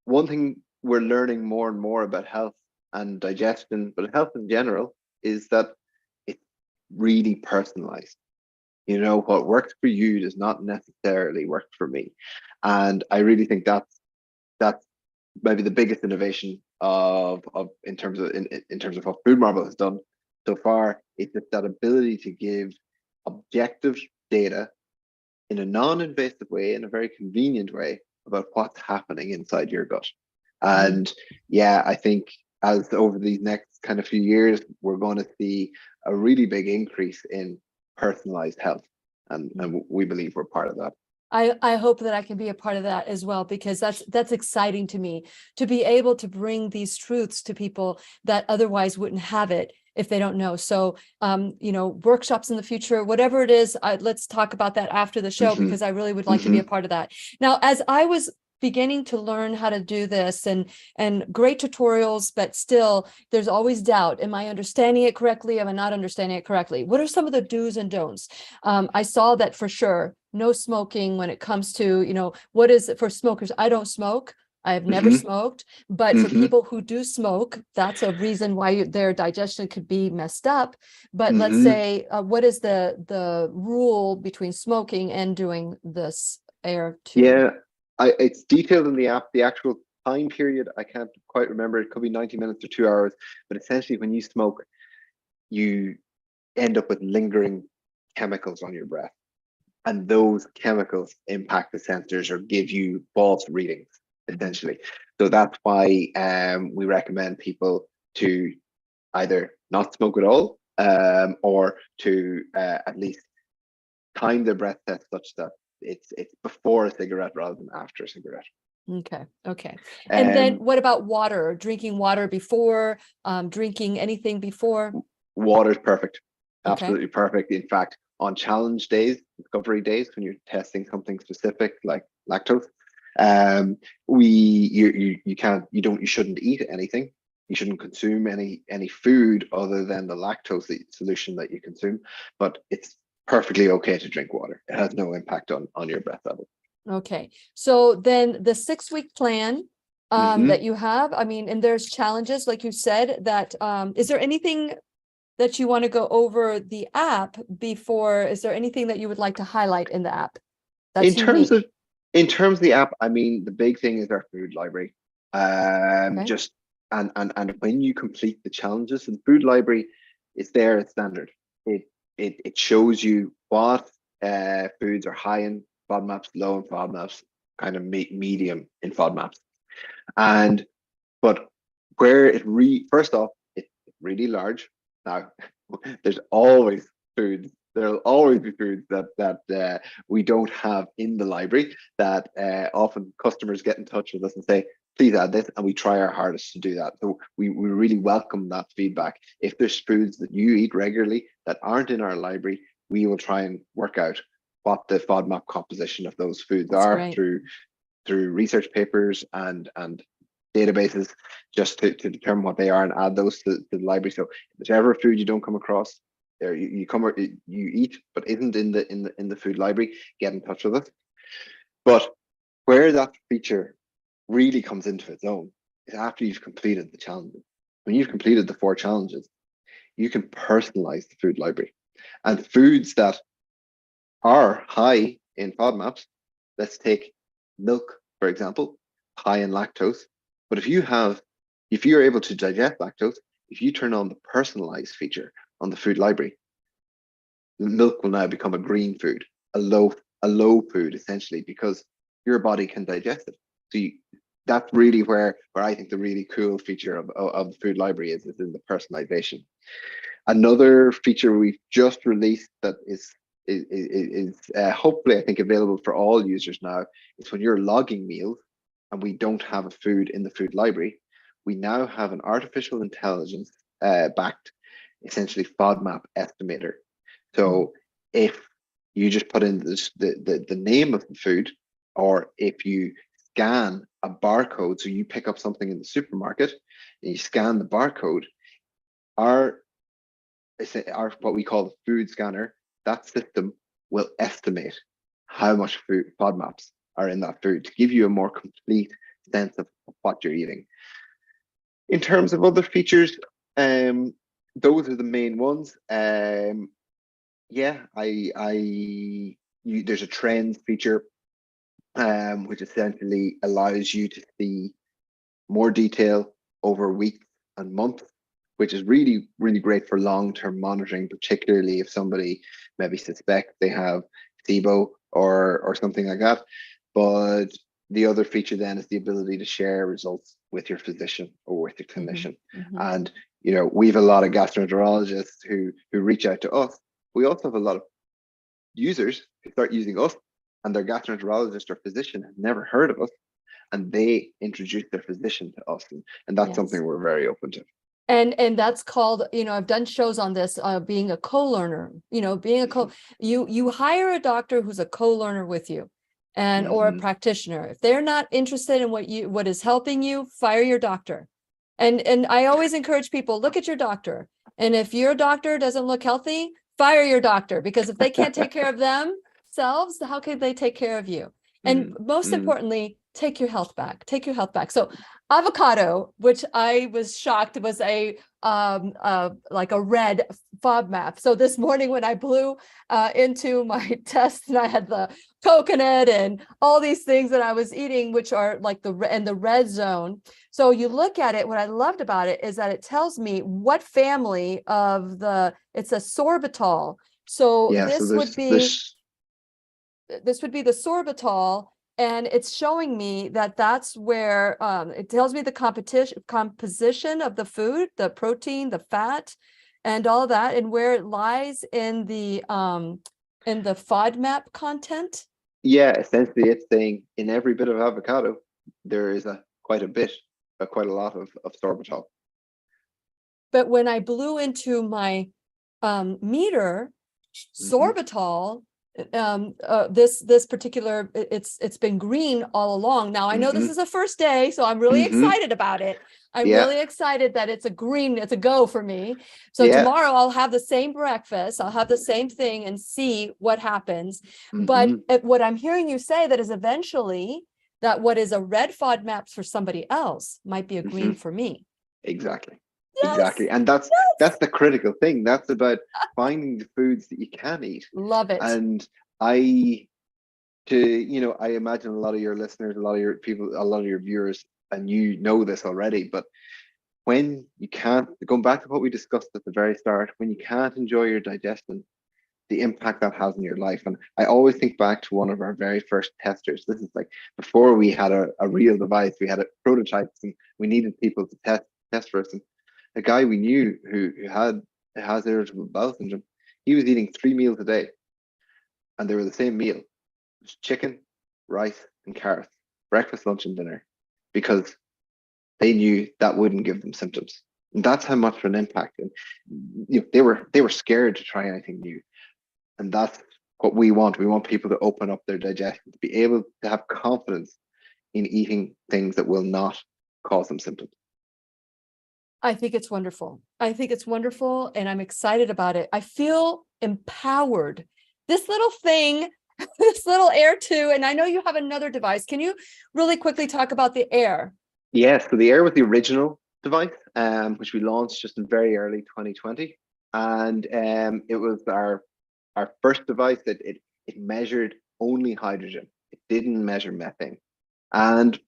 one thing we're learning more and more about health and digestion, but health in general, is that it's really personalized. You know, what works for you does not necessarily work for me. And I really think that's maybe the biggest innovation of in terms of what Food Marble has done so far. It's just that ability to give objective data in a non-invasive way, in a very convenient way, about what's happening inside your gut. And yeah, I think as over these next kind of few years, we're going to see a really big increase in personalized health. And we believe we're part of that. I hope that I can be a part of that as well, because that's exciting to me, to be able to bring these truths to people that otherwise wouldn't have it if they don't know. So, workshops in the future, whatever it is, let's talk about that after the show, because I really would like to be a part of that. Now, as I was beginning to learn how to do this, and great tutorials, but still there's always doubt. Am I understanding it correctly? Am I not understanding it correctly? What are some of the do's and don'ts? I saw that for sure, no smoking when it comes to, what is it for smokers? I don't smoke. I have never smoked, but for people who do smoke, that's a reason why their digestion could be messed up. But let's say, what is the rule between smoking and doing this air tube? Yeah, it's detailed in the app. The actual time period, I can't quite remember. It could be 90 minutes or 2 hours. But essentially, when you smoke, you end up with lingering chemicals on your breath. And those chemicals impact the sensors or give you false readings, essentially. So that's why we recommend people to either not smoke at all, or to at least time their breath test such that it's before a cigarette rather than after a cigarette. Okay. And then what about water? Drinking water before, drinking anything before? Water's perfect. Okay. Absolutely perfect. In fact, on challenge days, discovery days, when you're testing something specific like lactose, you shouldn't eat anything. You shouldn't consume any food other than the lactose solution that you consume. But it's perfectly okay to drink water. It has no impact on your breath level. Okay. So then the 6-week plan that you have, and there's challenges, like you said, that is there anything that you want to go over the app before? Is there anything that you would like to highlight in the app? In terms of the app, the big thing is our food library. Just and when you complete the challenges, the food library is there as standard. It shows you what foods are high in FODMAPs, low in FODMAPs, kind of medium in FODMAPs. But where first off, it's really large. Now, there's always foods. There'll always be foods that we don't have in the library that often customers get in touch with us and say, please add this, and we try our hardest to do that. So we really welcome that feedback. If there's foods that you eat regularly that aren't in our library, we will try and work out what the FODMAP composition of those foods are through research papers and databases, just to determine what they are and add those to the library. So whichever food you don't come across, or you eat but isn't in the food library, get in touch with us. But where that feature really comes into its own is after you've completed the challenges. When you've completed the 4 challenges, you can personalize the food library, and foods that are high in FODMAPs, let's take milk, for example, high in lactose. But if you're able to digest lactose, if you turn on the personalized feature on the food library, the milk will now become a green food, a low food, essentially, because your body can digest it. So that's really where I think the really cool feature of the food library is in the personalization. Another feature we've just released that is hopefully I think available for all users now is when you're logging meals and we don't have a food in the food library, we now have an artificial intelligence backed essentially FODMAP estimator. So if you just put in the name of the food, or if you scan a barcode, so you pick up something in the supermarket and you scan the barcode, our what we call the food scanner, that system will estimate how much food FODMAPs are in that food to give you a more complete sense of what you're eating. In terms of other features, those are the main ones. Yeah, there's a trends feature, which essentially allows you to see more detail over weeks and months, which is really, really great for long-term monitoring, particularly if somebody maybe suspects they have SIBO or something like that. But the other feature then is the ability to share results with your physician or with your clinician. And we have a lot of gastroenterologists who reach out to us. We also have a lot of users who start using us, and their gastroenterologist or physician has never heard of us, and they introduce their physician to us, and that's something we're very open to. And that's called, I've done shows on this, being a co-learner, you hire a doctor who's a co-learner with you, and or a practitioner. If they're not interested in what is helping you, fire your doctor. And I always encourage people, look at your doctor. And if your doctor doesn't look healthy, fire your doctor, because if they can't take care of themselves, how can they take care of you? And most importantly, take your health back. Take your health back. So avocado, which I was shocked was a like a red FODMAP. So this morning when I blew into my test, and I had the coconut and all these things that I was eating, which are like the red zone. So you look at it, what I loved about it is that it tells me what family of it's a sorbitol. So this would be the sorbitol. And it's showing me that that's where it tells me the composition of the food, the protein, the fat, and all that, and where it lies in the FODMAP content. Yeah, essentially, it's saying in every bit of avocado there is quite a lot of sorbitol. But when I blew into my meter, sorbitol. This particular, it's been green all along. Now I know this is the first day, so I'm really excited about it. I'm really excited that it's a go for me. So tomorrow I'll have the same breakfast, I'll have the same thing and see what happens. But what I'm hearing you say that is eventually that what is a red FODMAP for somebody else might be a green for me. Exactly. Exactly. And that's the critical thing. That's about finding the foods that you can eat. Love it. And I imagine a lot of your listeners, a lot of your people, a lot of your viewers, and you know this already, but when you can't, going back to what we discussed at the very start, when you can't enjoy your digestion, the impact that has in your life. And I always think back to one of our very first testers. This is like before we had a real device, we had a prototypes, and we needed people to test for us. And a guy we knew who has irritable bowel syndrome, he was eating 3 meals a day, and they were the same meal. It was chicken, rice, and carrots, breakfast, lunch, and dinner, because they knew that wouldn't give them symptoms. And that's how much of an impact. And they were scared to try anything new. And that's what we want. We want people to open up their digestion, to be able to have confidence in eating things that will not cause them symptoms. I think it's wonderful. I think it's wonderful, and I'm excited about it. I feel empowered. This little thing, this little Air 2, and I know you have another device. Can you really quickly talk about the Air? Yes, so the Air was the original device, which we launched just in very early 2020. And it was our first device that it measured only hydrogen. It didn't measure methane. And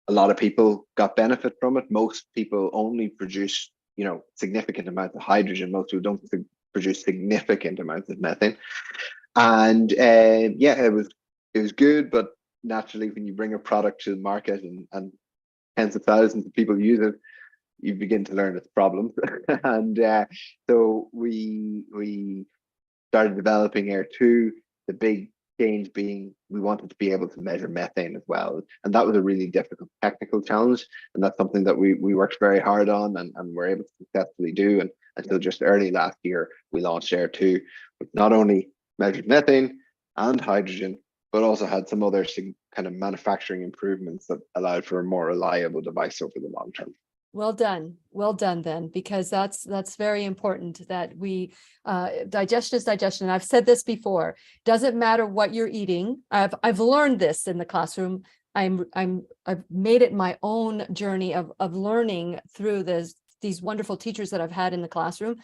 a lot of people got benefit from it. Most people only produce, significant amounts of hydrogen. Most people don't produce significant amounts of methane. And it was good, but naturally, when you bring a product to the market and tens of thousands of people use it, you begin to learn its problems. And so we started developing Air 2, the big change being we wanted to be able to measure methane as well. And that was a really difficult technical challenge. And that's something that we worked very hard on and were able to successfully do. And until just early last year, we launched Air 2, which not only measured methane and hydrogen, but also had some other kind of manufacturing improvements that allowed for a more reliable device over the long term. Well done then, because that's very important that we digestion is digestion. I've said this before. Doesn't matter what you're eating. I've learned this in the classroom. I've made it my own journey of learning through these wonderful teachers that I've had in the classroom,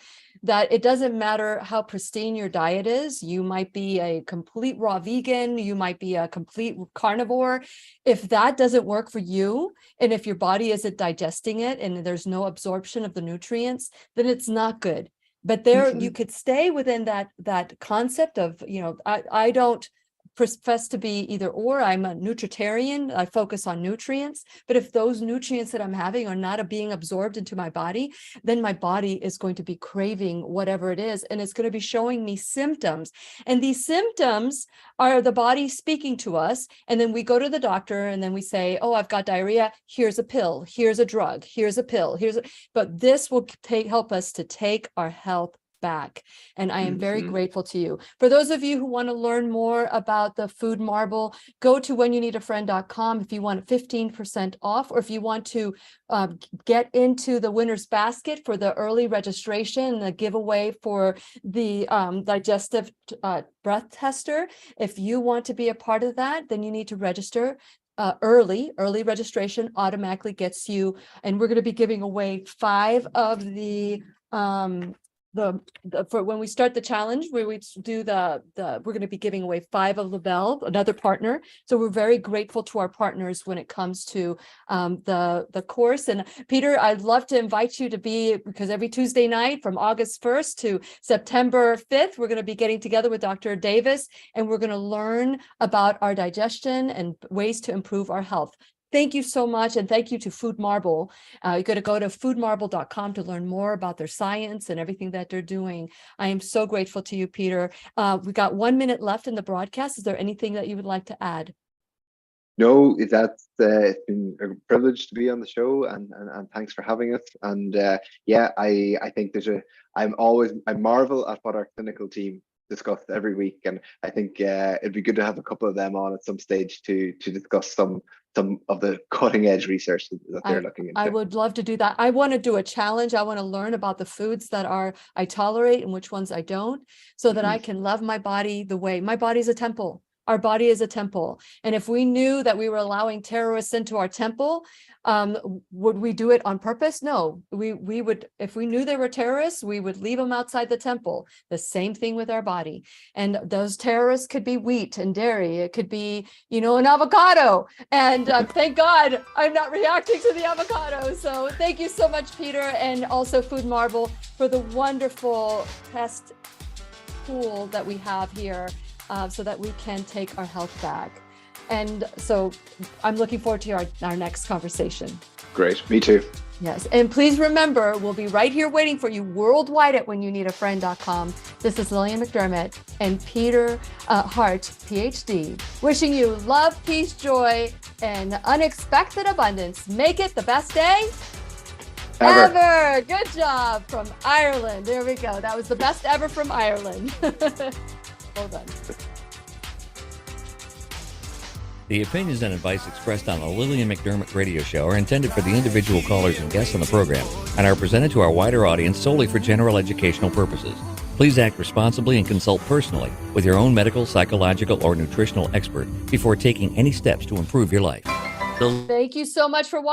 that it doesn't matter how pristine your diet is. You might be a complete raw vegan, you might be a complete carnivore. If that doesn't work for you, and if your body isn't digesting it and there's no absorption of the nutrients, then it's not good. But there you could stay within that concept of, I don't profess to be either or. I'm a nutritarian. I focus on nutrients. But if those nutrients that I'm having are not being absorbed into my body, then my body is going to be craving whatever it is, and it's going to be showing me symptoms. And these symptoms are the body speaking to us. And then we go to the doctor and then we say, oh, I've got diarrhea. Here's a pill. Here's a drug. Here's a pill. But this will help us to take our health back. And I am very grateful to you. For those of you who want to learn more about the Food Marble, go to whenyouneedafriend.com if you want 15% off, or if you want to get into the winner's basket for the early registration, the giveaway for the digestive breath tester. If you want to be a part of that, then you need to register. Early registration automatically gets you, and we're going to be giving away 5 of the for when we start the challenge, where we do we're going to be giving away 5 of LaBelle, another partner. So we're very grateful to our partners when it comes to the course. And Peter, I'd love to invite you to be, because every Tuesday night from August 1st to September 5th, we're going to be getting together with Dr. Davis, and we're going to learn about our digestion and ways to improve our health. Thank you so much. And thank you to Food Marble. You're going to go to foodmarble.com to learn more about their science and everything that they're doing. I am so grateful to you, Peter. We got 1 minute left in the broadcast. Is there anything that you would like to add? No, it's been a privilege to be on the show, and thanks for having us. And I think I marvel at what our clinical team discuss every week, and I think it'd be good to have a couple of them on at some stage to discuss some of the cutting edge research that they're looking into. I would love to do that. I want to do a challenge. I want to learn about the foods that I tolerate and which ones I don't, so that I can love my body the way my body is a temple. Our body is a temple. And if we knew that we were allowing terrorists into our temple, would we do it on purpose? No, we would. If we knew they were terrorists, we would leave them outside the temple. The same thing with our body. And those terrorists could be wheat and dairy. It could be, an avocado. And thank God I'm not reacting to the avocado. So thank you so much, Peter, and also Food Marble, for the wonderful test tool that we have here. So that we can take our health back. And so I'm looking forward to our next conversation. Great, me too. Yes, and please remember, we'll be right here waiting for you worldwide at whenyouneedafriend.com. This is Lillian McDermott and Peter Harte, PhD, wishing you love, peace, joy, and unexpected abundance. Make it the best day ever. Good job from Ireland. There we go. That was the best ever from Ireland. Well done. The opinions and advice expressed on the Lillian McDermott radio show are intended for the individual callers and guests on the program and are presented to our wider audience solely for general educational purposes. Please act responsibly and consult personally with your own medical, psychological, or nutritional expert before taking any steps to improve your life. Thank you so much for watching.